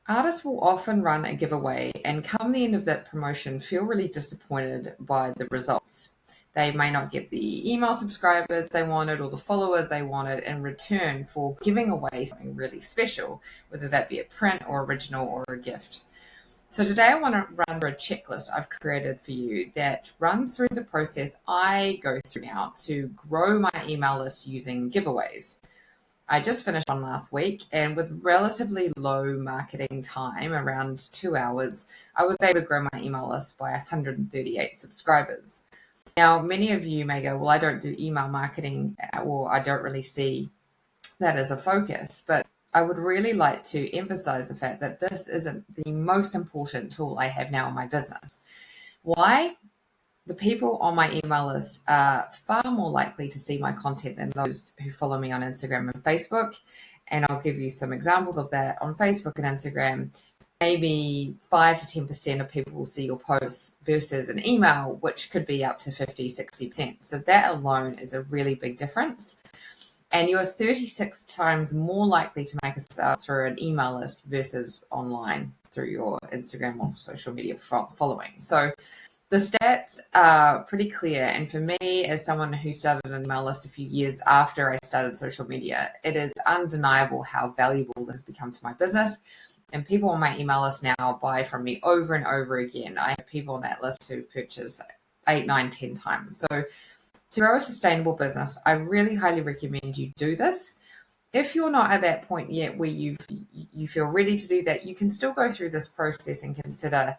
Artists will often run a giveaway and come the end of that promotion feel really disappointed by the results. They may not get the email subscribers they wanted or the followers they wanted in return for giving away something really special, whether that be a print or original or a gift. So today I want to run through a checklist I've created for you that runs through the process I go through now to grow my email list using giveaways. I just finished one last week, and with relatively low marketing time, around 2 hours, I was able to grow my email list by 138 subscribers. Now, many of you may go, well, I don't do email marketing, or I don't really see that as a focus, but I would really like to emphasize the fact that this isn't the most important tool I have now in my business. Why? The people on my email list are far more likely to see my content than those who follow me on Instagram and Facebook. And I'll give you some examples of that. On Facebook and Instagram, maybe 5 to 10% of people will see your posts versus an email, which could be up to 50, 60%. So that alone is a really big difference. And you're 36 times more likely to make a sale through an email list versus online through your Instagram or social media following. So the stats are pretty clear. And for me, as someone who started an email list a few years after I started social media, it is undeniable how valuable this has become to my business. And people on my email list now buy from me over and over again. I have people on that list who purchase 8, 9, 10 times. So to grow a sustainable business, I really highly recommend you do this. If you're not at that point yet where you feel ready to do that, you can still go through this process and consider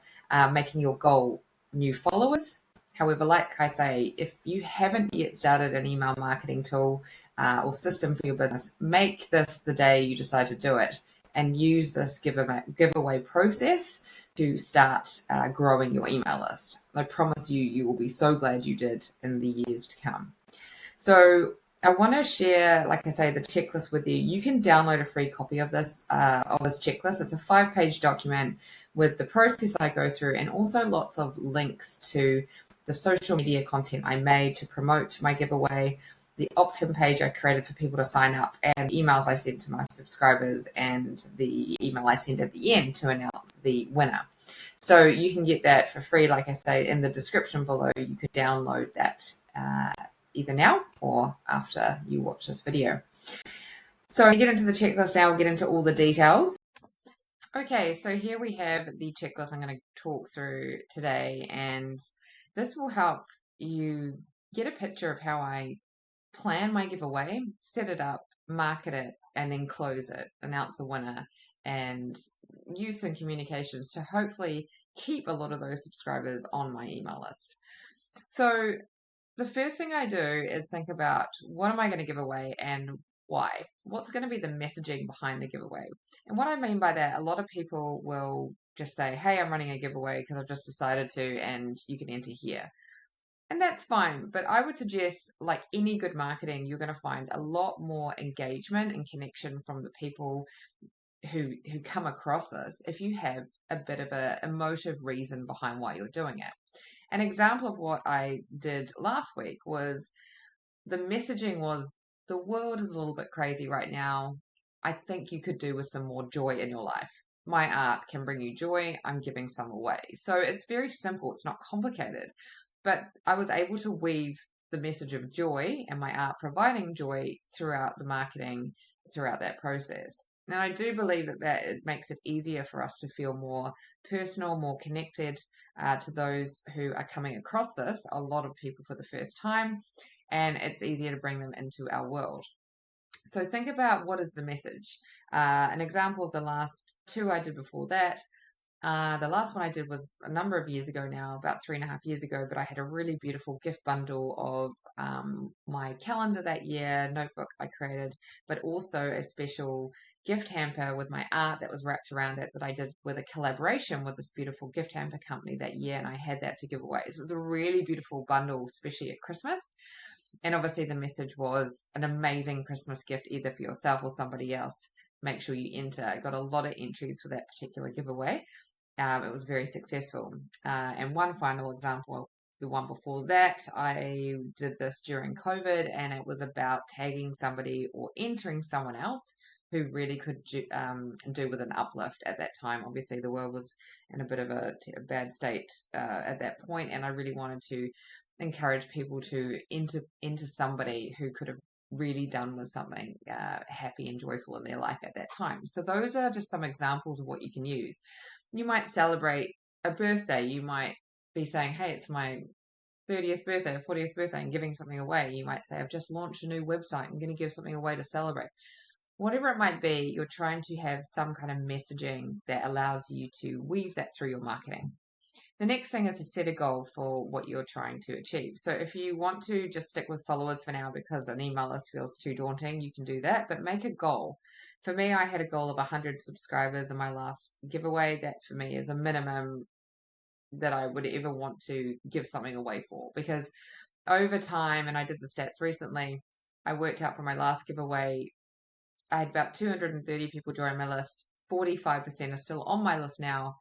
making your goal new followers. However, like I say, if you haven't yet started an email marketing tool or system for your business, make this the day you decide to do it and use this giveaway process to start growing your email list. I promise you, you will be so glad you did in the years to come. So I want to share, like I say, the checklist with you. You can download a free copy of this checklist. It's a 5-page document with the process I go through and also lots of links to the social media content I made to promote my giveaway, the opt-in page I created for people to sign up, and emails I sent to my subscribers, and the email I sent at the end to announce the winner. So you can get that for free, like I say, in the description below. You could download that either now or after you watch this video. So to get into the checklist now, we'll get into all the details. Okay, so here we have the checklist I'm going to talk through today, and this will help you get a picture of how I plan my giveaway, set it up, market it, and then close it, announce the winner, and use some communications to hopefully keep a lot of those subscribers on my email list. So the first thing I do is think about, what am I going to give away and why? What's going to be the messaging behind the giveaway? And what I mean by that, a lot of people will just say, hey, I'm running a giveaway because I've just decided to, and you can enter here. And that's fine, but I would suggest, like any good marketing, you're going to find a lot more engagement and connection from the people who come across this if you have a bit of a emotive reason behind why you're doing it. An example of what I did last week was, the messaging was, the world is a little bit crazy right now. I think you could do with some more joy in your life. My art can bring you joy. I'm giving some away. So it's very simple. It's not complicated. But I was able to weave the message of joy and my art providing joy throughout the marketing, throughout that process. And I do believe that it makes it easier for us to feel more personal, more connected to those who are coming across this, a lot of people for the first time, and it's easier to bring them into our world. So think about, what is the message? An example of the last two I did before that. The last one I did was a number of years ago now, about 3.5 years ago, but I had a really beautiful gift bundle of my calendar that year, notebook I created, but also a special gift hamper with my art that was wrapped around it that I did with a collaboration with this beautiful gift hamper company that year, and I had that to give away. So it was a really beautiful bundle, especially at Christmas. And obviously the message was an amazing Christmas gift, either for yourself or somebody else. Make sure you enter. I got a lot of entries for that particular giveaway. It was very successful. And one final example, the one before that, I did this during COVID, and it was about tagging somebody or entering someone else who really could do with an uplift at that time. Obviously, the world was in a bit of a bad state at that point, and I really wanted to encourage people to enter into somebody who could have really done with something happy and joyful in their life at that time. So those are just some examples of what you can use. You might celebrate a birthday. You might be saying, hey, it's my 30th birthday or 40th birthday, and giving something away. You might say, I've just launched a new website. I'm going to give something away to celebrate. Whatever it might be, you're trying to have some kind of messaging that allows you to weave that through your marketing. The next thing is to set a goal for what you're trying to achieve. So if you want to just stick with followers for now because an email list feels too daunting, you can do that, but make a goal. For me, I had a goal of 100 subscribers in my last giveaway. That for me is a minimum that I would ever want to give something away for, because over time, and I did the stats recently, I worked out for my last giveaway, I had about 230 people join my list. 45% are still on my list now.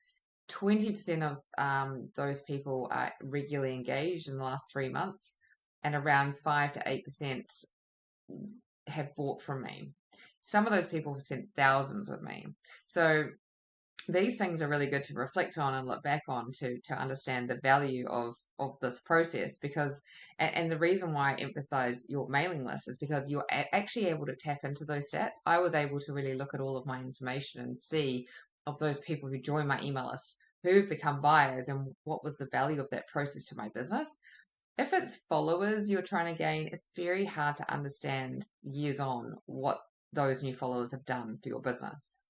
20% of those people are regularly engaged in the last 3 months, and around 5 to 8% have bought from me. Some of those people have spent thousands with me. So these things are really good to reflect on and look back on to understand the value of this process, because and the reason why I emphasize your mailing list is because you're actually able to tap into those stats. I was able to really look at all of my information and see of those people who join my email list, who've become buyers, and what was the value of that process to my business. If it's followers you're trying to gain, it's very hard to understand years on what those new followers have done for your business.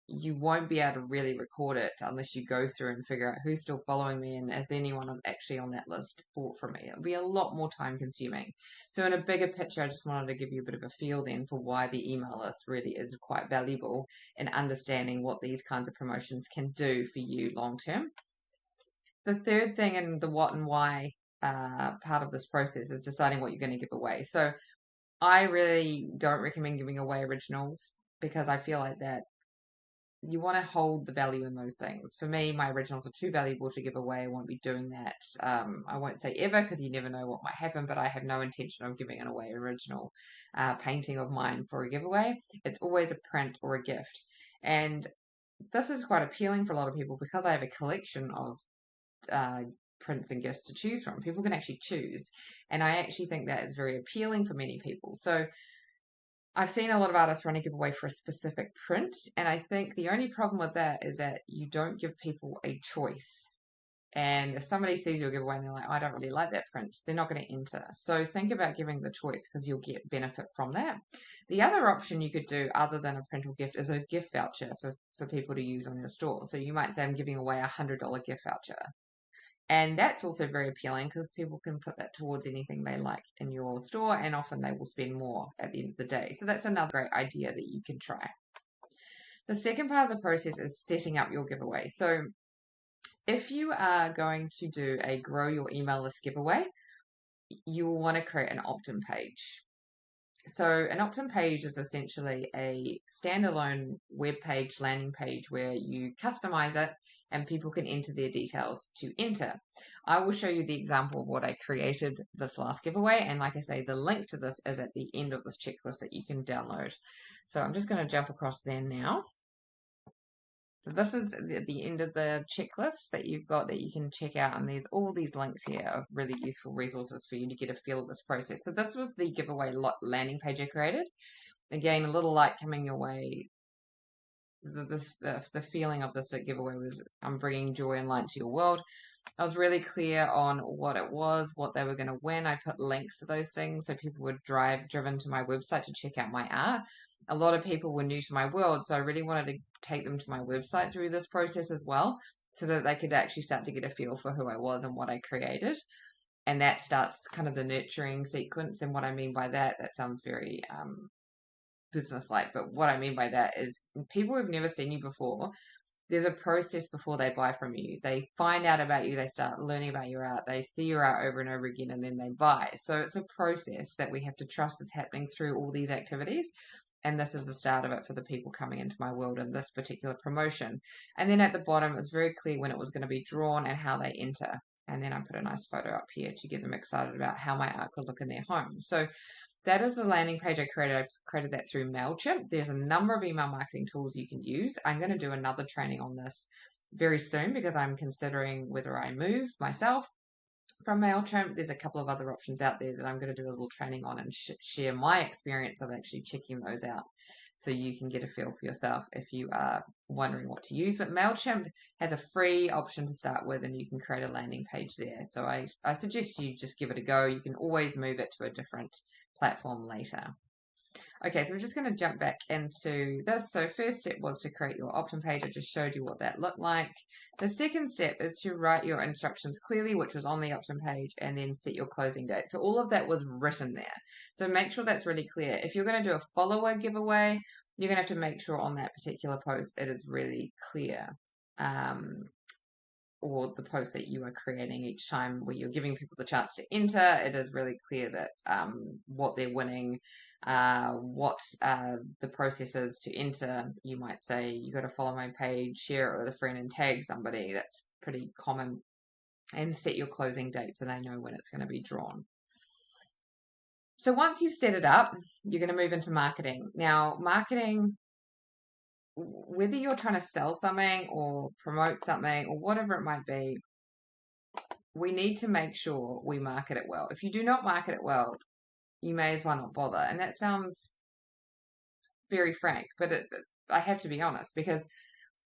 You won't be able to really record it unless you go through and figure out who's still following me and is anyone actually on that list bought from me. It'll be a lot more time consuming. So in a bigger picture, I just wanted to give you a bit of a feel then for why the email list really is quite valuable in understanding what these kinds of promotions can do for you long term. The third thing in the what and why part of this process is deciding what you're going to give away. So I really don't recommend giving away originals, because I feel like that you want to hold the value in those things. For me, my originals are too valuable to give away. I won't be doing that. I won't say ever, because you never know what might happen, but I have no intention of giving an away original painting of mine for a giveaway. It's always a print or a gift. And this is quite appealing for a lot of people because I have a collection of prints and gifts to choose from. People can actually choose. And I actually think that is very appealing for many people. So I've seen a lot of artists run a giveaway for a specific print, and I think the only problem with that is that you don't give people a choice. And if somebody sees your giveaway and they're like, I don't really like that print, they're not going to enter. So think about giving the choice, because you'll get benefit from that. The other option you could do other than a print or gift is a gift voucher for people to use on your store. So you might say, I'm giving away $100 gift voucher. And that's also very appealing because people can put that towards anything they like in your store, and often they will spend more at the end of the day. So that's another great idea that you can try. The second part of the process is setting up your giveaway. So if you are going to do a grow your email list giveaway, you will want to create an opt-in page. So an opt-in page is essentially a standalone web page, landing page, where you customize it and people can enter their details to enter. I will show you the example of what I created this last giveaway. And like I say, the link to this is at the end of this checklist that you can download. So I'm just going to jump across there now. So this is the end of the checklist that you've got that you can check out, and there's all these links here of really useful resources for you to get a feel of this process. So this was the giveaway landing page I created. Again, a little light coming your way. The feeling of this giveaway was, I'm bringing joy and light to your world. I was really clear on what it was, what they were going to win. I put links to those things so people were driven to my website to check out my art. A lot of people were new to my world, so I really wanted to take them to my website through this process as well, so that they could actually start to get a feel for who I was and what I created. And that starts kind of the nurturing sequence. And what I mean by that, that sounds very business-like, but what I mean by that is people who've never seen you before, there's a process before they buy from you. They find out about you, they start learning about your art, they see your art over and over again, and then they buy. So it's a process that we have to trust is happening through all these activities. And this is the start of it for the people coming into my world in this particular promotion. And then at the bottom, it was very clear when it was going to be drawn and how they enter. And then I put a nice photo up here to get them excited about how my art could look in their home. So that is the landing page I created. I created that through MailChimp. There's a number of email marketing tools you can use. I'm going to do another training on this very soon because I'm considering whether I move myself from MailChimp. There's a couple of other options out there that I'm going to do a little training on and share my experience of actually checking those out so you can get a feel for yourself if you are wondering what to use. But MailChimp has a free option to start with and you can create a landing page there. So I suggest you just give it a go. You can always move it to a different platform later. Okay, so we're just going to jump back into this. So first step was to create your opt-in page. I just showed you what that looked like. The second step is to write your instructions clearly, which was on the opt-in page, and then set your closing date. So all of that was written there. So make sure that's really clear. If you're going to do a follower giveaway, you're going to have to make sure on that particular post it is really clear. Or the post that you are creating each time where you're giving people the chance to enter, it is really clear that what they're winning, what the process is to enter. You might say, you got to follow my page, share it with a friend and tag somebody. That's pretty common. And set your closing date so they know when it's going to be drawn. So once you've set it up, you're going to move into marketing. Now, marketing, whether you're trying to sell something or promote something or whatever it might be, we need to make sure we market it well. If you do not market it well, you may as well not bother. And that sounds very frank, but I have to be honest because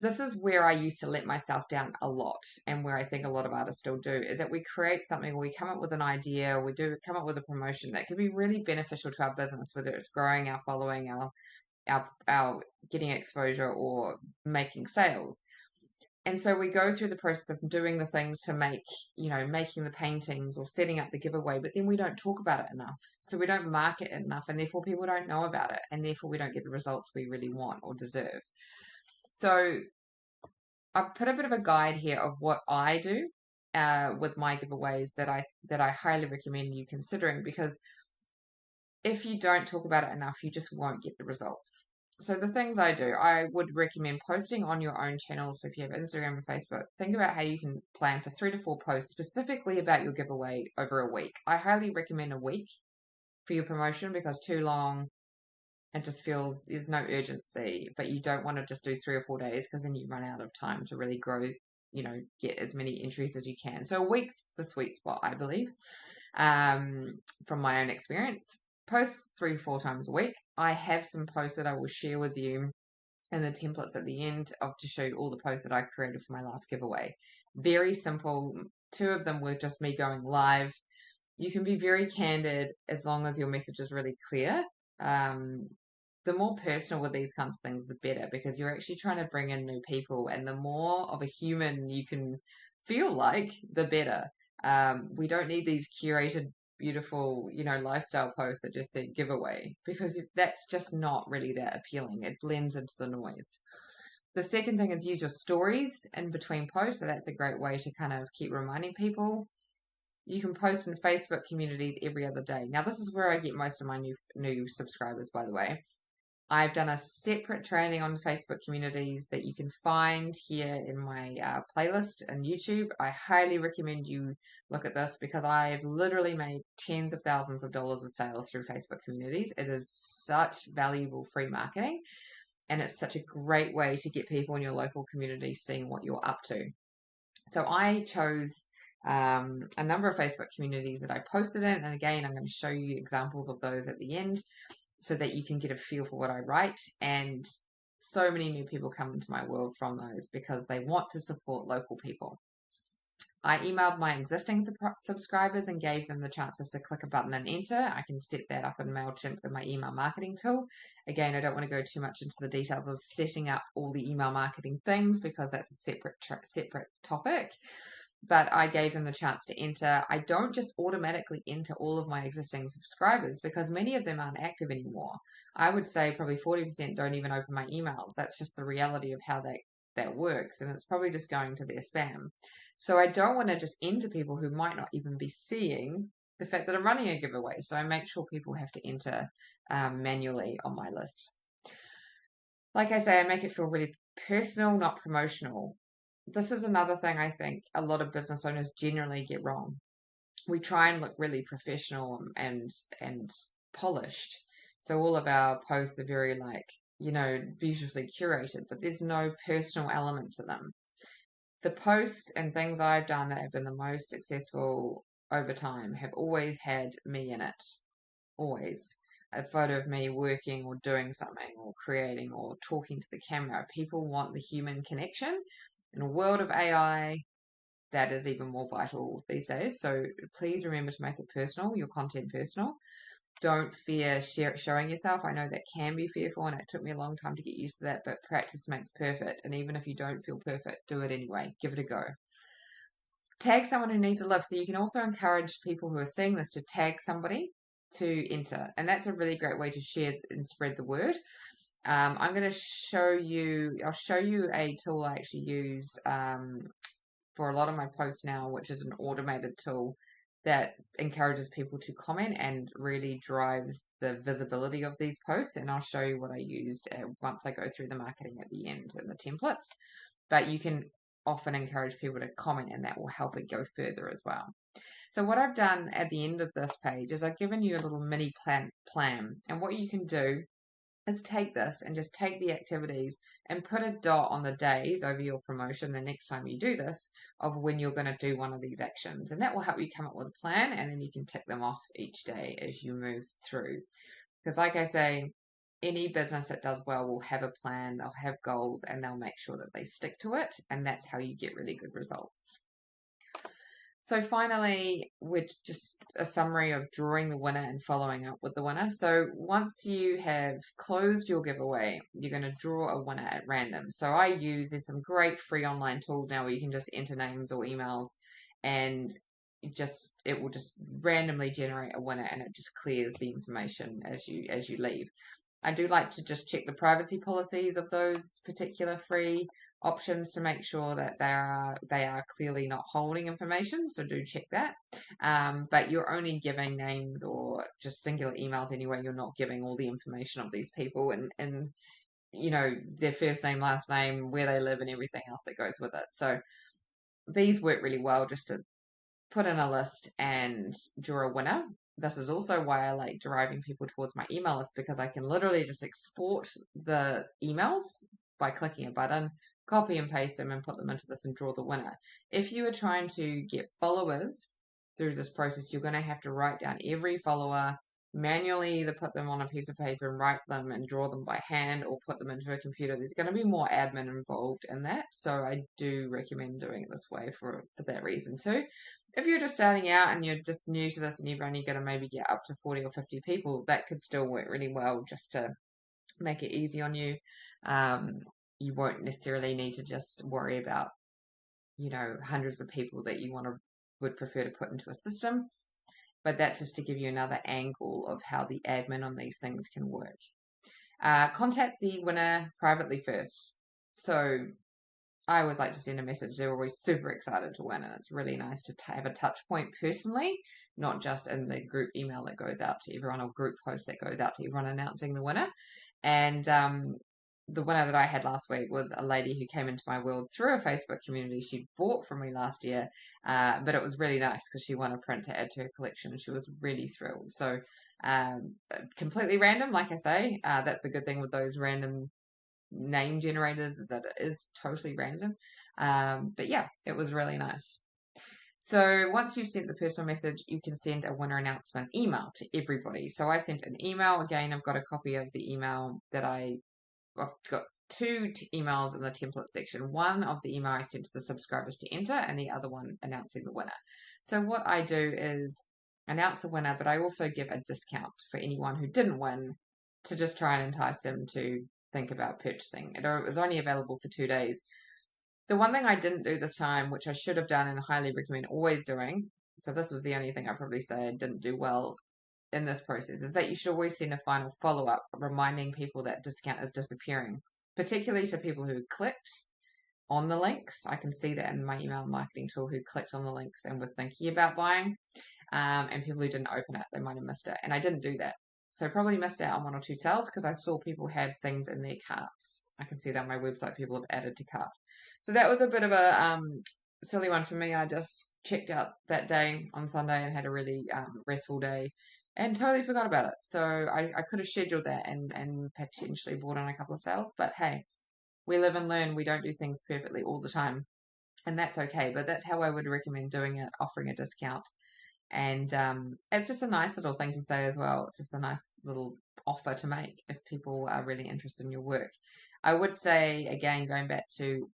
this is where I used to let myself down a lot, and where I think a lot of artists still do, is that we create something, we come up with an idea, we do come up with a promotion that could be really beneficial to our business, whether it's growing our following, our getting exposure, or making sales. And so we go through the process of doing the things to make, making the paintings or setting up the giveaway, but then we don't talk about it enough. So we don't market it enough, and therefore people don't know about it, and therefore we don't get the results we really want or deserve. So I've put a bit of a guide here of what I do with my giveaways that I highly recommend you considering, because if you don't talk about it enough, you just won't get the results. So the things I do, I would recommend posting on your own channels. So if you have Instagram and Facebook, think about how you can plan for 3 to 4 posts specifically about your giveaway over a week. I highly recommend a week for your promotion, because too long, it just feels there's no urgency, but you don't want to just do 3 or 4 days because then you run out of time to really grow, get as many entries as you can. So a week's the sweet spot, I believe, from my own experience. Post 3 to 4 times a week. I have some posts that I will share with you and the templates at the end to show you all the posts that I created for my last giveaway. Very simple. 2 of them were just me going live. You can be very candid as long as your message is really clear. The more personal with these kinds of things, the better, because you're actually trying to bring in new people, and the more of a human you can feel like, the better. We don't need these curated, beautiful, lifestyle posts that just say giveaway, because that's just not really that appealing. It blends into the noise. The second thing is use your stories in between posts. So that's a great way to kind of keep reminding people. You can post in Facebook communities every other day. Now, this is where I get most of my new subscribers, by the way. I've done a separate training on Facebook communities that you can find here in my playlist on YouTube. I highly recommend you look at this, because I've literally made tens of thousands of dollars of sales through Facebook communities. It is such valuable free marketing, and it's such a great way to get people in your local community seeing what you're up to. So I chose a number of Facebook communities that I posted in, and again, I'm going to show you examples of those at the end, so that you can get a feel for what I write. And so many new people come into my world from those because they want to support local people. I emailed my existing subscribers and gave them the chances to click a button and enter. I can set that up in MailChimp in my email marketing tool. Again, I don't want to go too much into the details of setting up all the email marketing things, because that's a separate topic. But I gave them the chance to enter. I don't just automatically enter all of my existing subscribers, because many of them aren't active anymore. I would say probably 40% don't even open my emails. That's just the reality of how that works, and it's probably just going to their spam. So I don't want to just enter people who might not even be seeing the fact that I'm running a giveaway. So I make sure people have to enter manually on my list. Like I say, I make it feel really personal, not promotional. This is another thing I think a lot of business owners generally get wrong. We try and look really professional and polished. So all of our posts are very beautifully curated, but there's no personal element to them. The posts and things I've done that have been the most successful over time have always had me in it. Always. A photo of me working or doing something or creating or talking to the camera. People want the human connection. In a world of AI, that is even more vital these days. So please remember to make it personal, your content personal. Don't fear showing yourself. I know that can be fearful, and it took me a long time to get used to that, but practice makes perfect. And even if you don't feel perfect, do it anyway. Give it a go. Tag someone who needs a lift. So you can also encourage people who are seeing this to tag somebody to enter. And that's a really great way to share and spread the word. I'm going to I'll show you a tool I actually use for a lot of my posts now, which is an automated tool that encourages people to comment and really drives the visibility of these posts. And I'll show you what I used once I go through the marketing at the end and the templates. But you can often encourage people to comment, and that will help it go further as well. So what I've done at the end of this page is I've given you a little mini plan. And what you can do is take this and just take the activities and put a dot on the days over your promotion the next time you do this of when you're going to do one of these actions. And that will help you come up with a plan, and then you can tick them off each day as you move through. Because like I say, any business that does well will have a plan, they'll have goals, and they'll make sure that they stick to it. And that's how you get really good results. So finally, with just a summary of drawing the winner and following up with the winner. So once you have closed your giveaway, you're going to draw a winner at random. So there's some great free online tools now where you can just enter names or emails, and it will just randomly generate a winner, and it just clears the information as you leave. I do like to just check the privacy policies of those particular free options to make sure that they are clearly not holding information. So do check that. But you're only giving names or just singular emails anyway. You're not giving all the information of these people and their first name, last name, where they live, and everything else that goes with it. So these work really well just to put in a list and draw a winner. This is also why I like driving people towards my email list, because I can literally just export the emails by clicking a button, copy and paste them, and put them into this and draw the winner. If you are trying to get followers through this process, you're going to have to write down every follower, manually either put them on a piece of paper and write them and draw them by hand, or put them into a computer. There's going to be more admin involved in that, so I do recommend doing it this way for that reason too. If you're just starting out and you're just new to this and you've only got to maybe get up to 40 or 50 people, that could still work really well just to make it easy on you. You won't necessarily need to just worry about, hundreds of people that you would prefer to put into a system. But that's just to give you another angle of how the admin on these things can work. Contact the winner privately first. So I always like to send a message. They're always super excited to win, and it's really nice to have a touch point personally, not just in the group email that goes out to everyone or group post that goes out to everyone announcing the winner. And the winner that I had last week was a lady who came into my world through a Facebook community. She bought from me last year, but it was really nice because she won a print to add to her collection, and she was really thrilled. So completely random, like I say, that's the good thing with those random name generators, is that it is totally random. But yeah, it was really nice. So once you've sent the personal message, you can send a winner announcement email to everybody. So I sent an email. Again, I've got a copy of the email that I've got two emails in the template section. One of the email I sent to the subscribers to enter, and the other one announcing the winner. So what I do is announce the winner, but I also give a discount for anyone who didn't win to just try and entice them to think about purchasing. It was only available for 2 days. The one thing I didn't do this time, which I should have done and highly recommend always doing, so this was the only thing I probably say I didn't do well in this process, is that you should always send a final follow-up reminding people that discount is disappearing, particularly to people who clicked on the links. I can see that in my email marketing tool, who clicked on the links and were thinking about buying, and people who didn't open it, they might have missed it. And I didn't do that. So I probably missed out on 1 or 2 sales because I saw people had things in their carts. I can see that on my website, people have added to cart. So that was a bit of a silly one for me. I just checked out that day on Sunday and had a really restful day. and totally forgot about it. So I could have scheduled that and potentially brought in a couple of sales. But hey, we live and learn. We don't do things perfectly all the time, and that's okay. But that's how I would recommend doing it, offering a discount. And it's just a nice little thing to say as well. It's just a nice little offer to make if people are really interested in your work. I would say, again, going back to,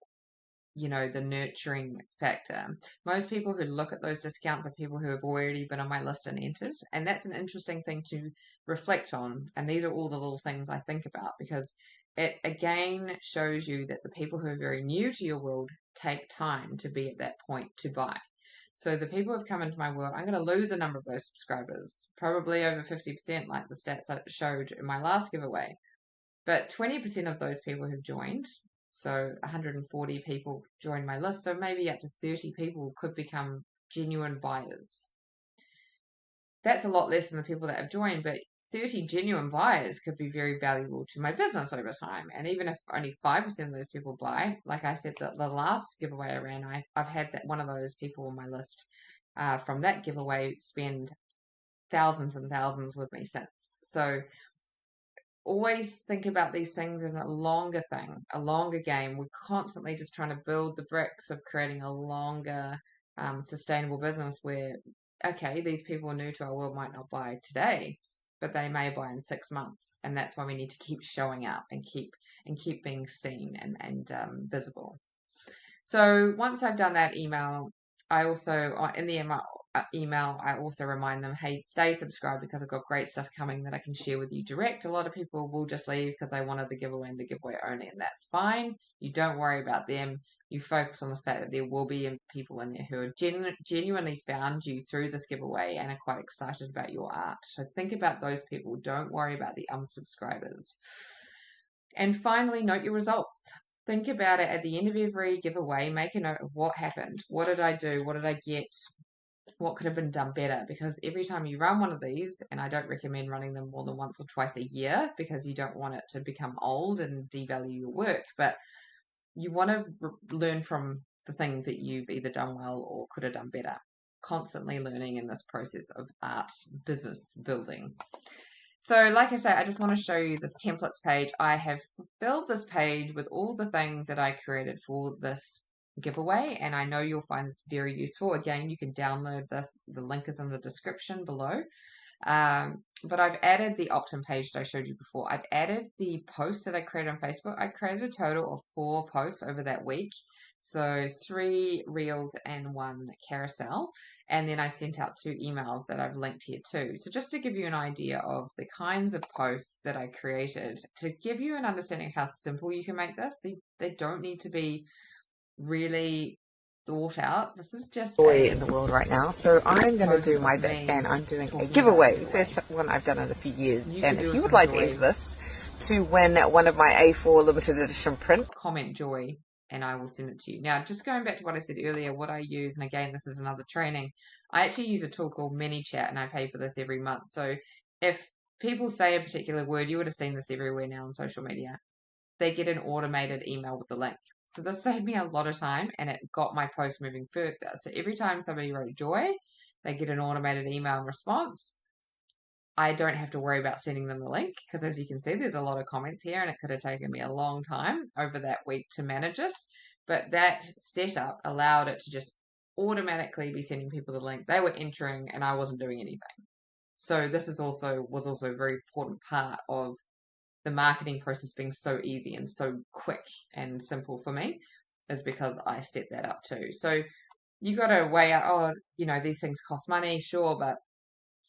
the nurturing factor. Most people who look at those discounts are people who have already been on my list and entered. And that's an interesting thing to reflect on. And these are all the little things I think about, because it again shows you that the people who are very new to your world take time to be at that point to buy. So the people who have come into my world, I'm going to lose a number of those subscribers, probably over 50%, like the stats I showed in my last giveaway. But 20% of those people have joined. So 140 people joined my list. So maybe up to 30 people could become genuine buyers. That's a lot less than the people that have joined, but 30 genuine buyers could be very valuable to my business over time. And even if only 5% of those people buy, like I said, the last giveaway I ran, I've had that one of those people on my list from that giveaway spend thousands and thousands with me since. So always think about these things as a longer thing, a longer game. We're constantly just trying to build the bricks of creating a longer, sustainable business where, okay, these people new to our world might not buy today, but they may buy in 6 months. And that's why we need to keep showing up and keep being seen and visible. So once I've done that email, I also, in the email, I also remind them, hey, stay subscribed because I've got great stuff coming that I can share with you direct. A lot of people will just leave because they wanted the giveaway and the giveaway only, and that's fine. You don't worry about them. You focus on the fact that there will be people in there who are genuinely found you through this giveaway and are quite excited about your art. So think about those people. Don't worry about the unsubscribers. And finally, note your results. Think about it at the end of every giveaway. Make a note of what happened. What did I do? What did I get? What could have been done better? Because every time you run one of these, and I don't recommend running them more than once or twice a year because you don't want it to become old and devalue your work, but you want to learn from the things that you've either done well or could have done better. Constantly learning in this process of art business building. So like I say, I just want to show you this templates page. I have filled this page with all the things that I created for this giveaway, and I know you'll find this very useful. Again, you can download this. The link is in the description below. But I've added the opt-in page that I showed you before. I've added the posts that I created on Facebook. I created a total of 4 posts over that week. So 3 reels and 1 carousel. And then I sent out 2 emails that I've linked here too. So just to give you an idea of the kinds of posts that I created, to give you an understanding of how simple you can make this, they don't need to be really thought out. This is just in the world right now. So I'm going to do my bit, and I'm doing a giveaway. First one I've done in a few years. And if you would like to enter this to win one of my A4 limited edition print, comment joy and I will send it to you. Now, just going back to what I said earlier, what I use, and again, this is another training, I actually use a tool called ManyChat, and I pay for this every month. So if people say a particular word, you would have seen this everywhere now on social media, they get an automated email with the link. So this saved me a lot of time, and it got my post moving further. So every time somebody wrote joy, they get an automated email response. I don't have to worry about sending them the link because, as you can see, there's a lot of comments here, and it could have taken me a long time over that week to manage this. But that setup allowed it to just automatically be sending people the link. They were entering, and I wasn't doing anything. So this was also a very important part of the marketing process being so easy and so quick and simple for me, is because I set that up too. So you got to weigh out, these things cost money, sure, but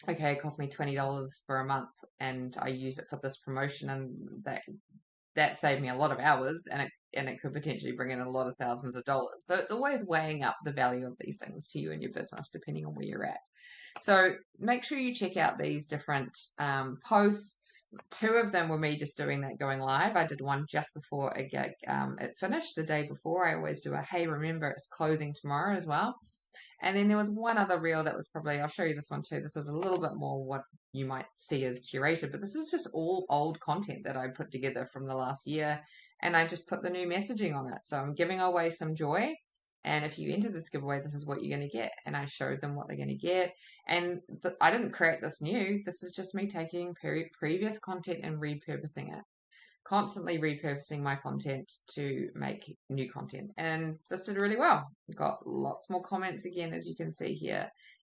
okay, it cost me $20 for a month and I use it for this promotion, and that saved me a lot of hours, and it could potentially bring in a lot of thousands of dollars. So it's always weighing up the value of these things to you and your business depending on where you're at. So make sure you check out these different posts. 2 of them were me just doing that going live. I did one just before it finished, the day before. I always do a hey, remember it's closing tomorrow as well. And then there was one other reel that was probably, I'll show you this one too. This was a little bit more what you might see as curated, but this is just all old content that I put together from the last year, and I just put the new messaging on it. So I'm giving away some joy. And if you enter this giveaway, this is what you're going to get. And I showed them what they're going to get. And I didn't create this new. This is just me taking previous content and repurposing it. Constantly repurposing my content to make new content. And this did really well. Got lots more comments again, as you can see here.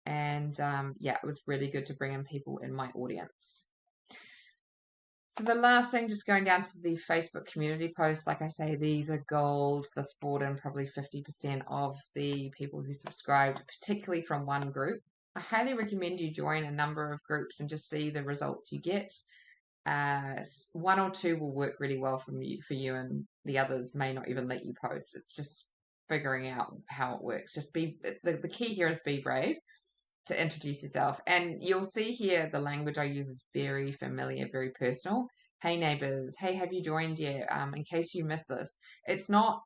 And yeah, it was really good to bring in people in my audience. So the last thing, just going down to the Facebook community posts, like I say, these are gold. This brought in probably 50% of the people who subscribed, particularly from one group. I highly recommend you join a number of groups and just see the results you get. One or two will work really well for you, and the others may not even let you post. It's just figuring out how it works. Just the key here is be brave to introduce yourself. And you'll see here the language I use is very familiar, very personal. Hey neighbors, hey, have you joined yet? In case you miss this, it's not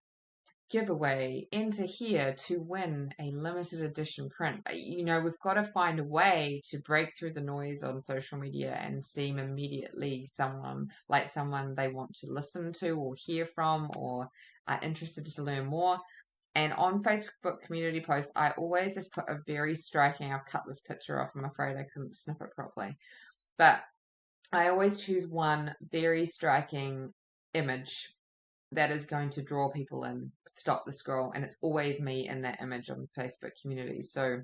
giveaway, enter here to win a limited edition print. You know, we've got to find a way to break through the noise on social media and seem immediately someone they want to listen to or hear from or are interested to learn more. And on Facebook community posts, I always just put a very striking, I've cut this picture off, I'm afraid I couldn't snip it properly, but I always choose one very striking image that is going to draw people in, stop the scroll, and it's always me in that image on Facebook communities. So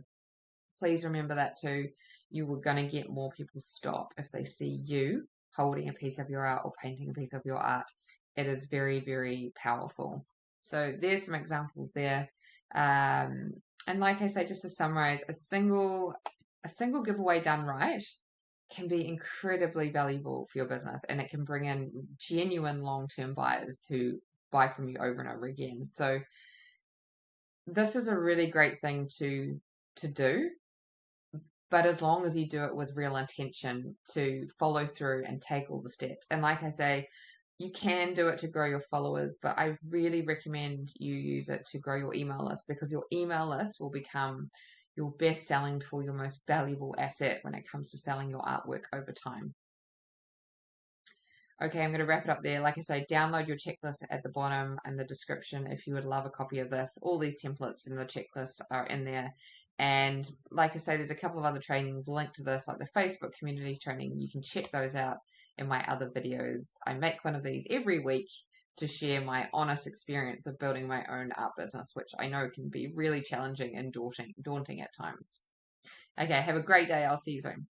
please remember that too. You are going to get more people stop if they see you holding a piece of your art or painting a piece of your art. It is very, very powerful. So there's some examples there. And like I say, just to summarize, a single giveaway done right can be incredibly valuable for your business, and it can bring in genuine long-term buyers who buy from you over and over again. So this is a really great thing to do, but as long as you do it with real intention to follow through and take all the steps. And like I say, you can do it to grow your followers, but I really recommend you use it to grow your email list, because your email list will become your best selling tool, your most valuable asset when it comes to selling your artwork over time. Okay, I'm going to wrap it up there. Like I say, download your checklist at the bottom and the description if you would love a copy of this. All these templates and the checklists are in there. And like I say, there's a couple of other trainings linked to this, like the Facebook community training. You can check those out in my other videos. I make one of these every week to share my honest experience of building my own art business, which I know can be really challenging and daunting at times. Okay, have a great day. I'll see you soon.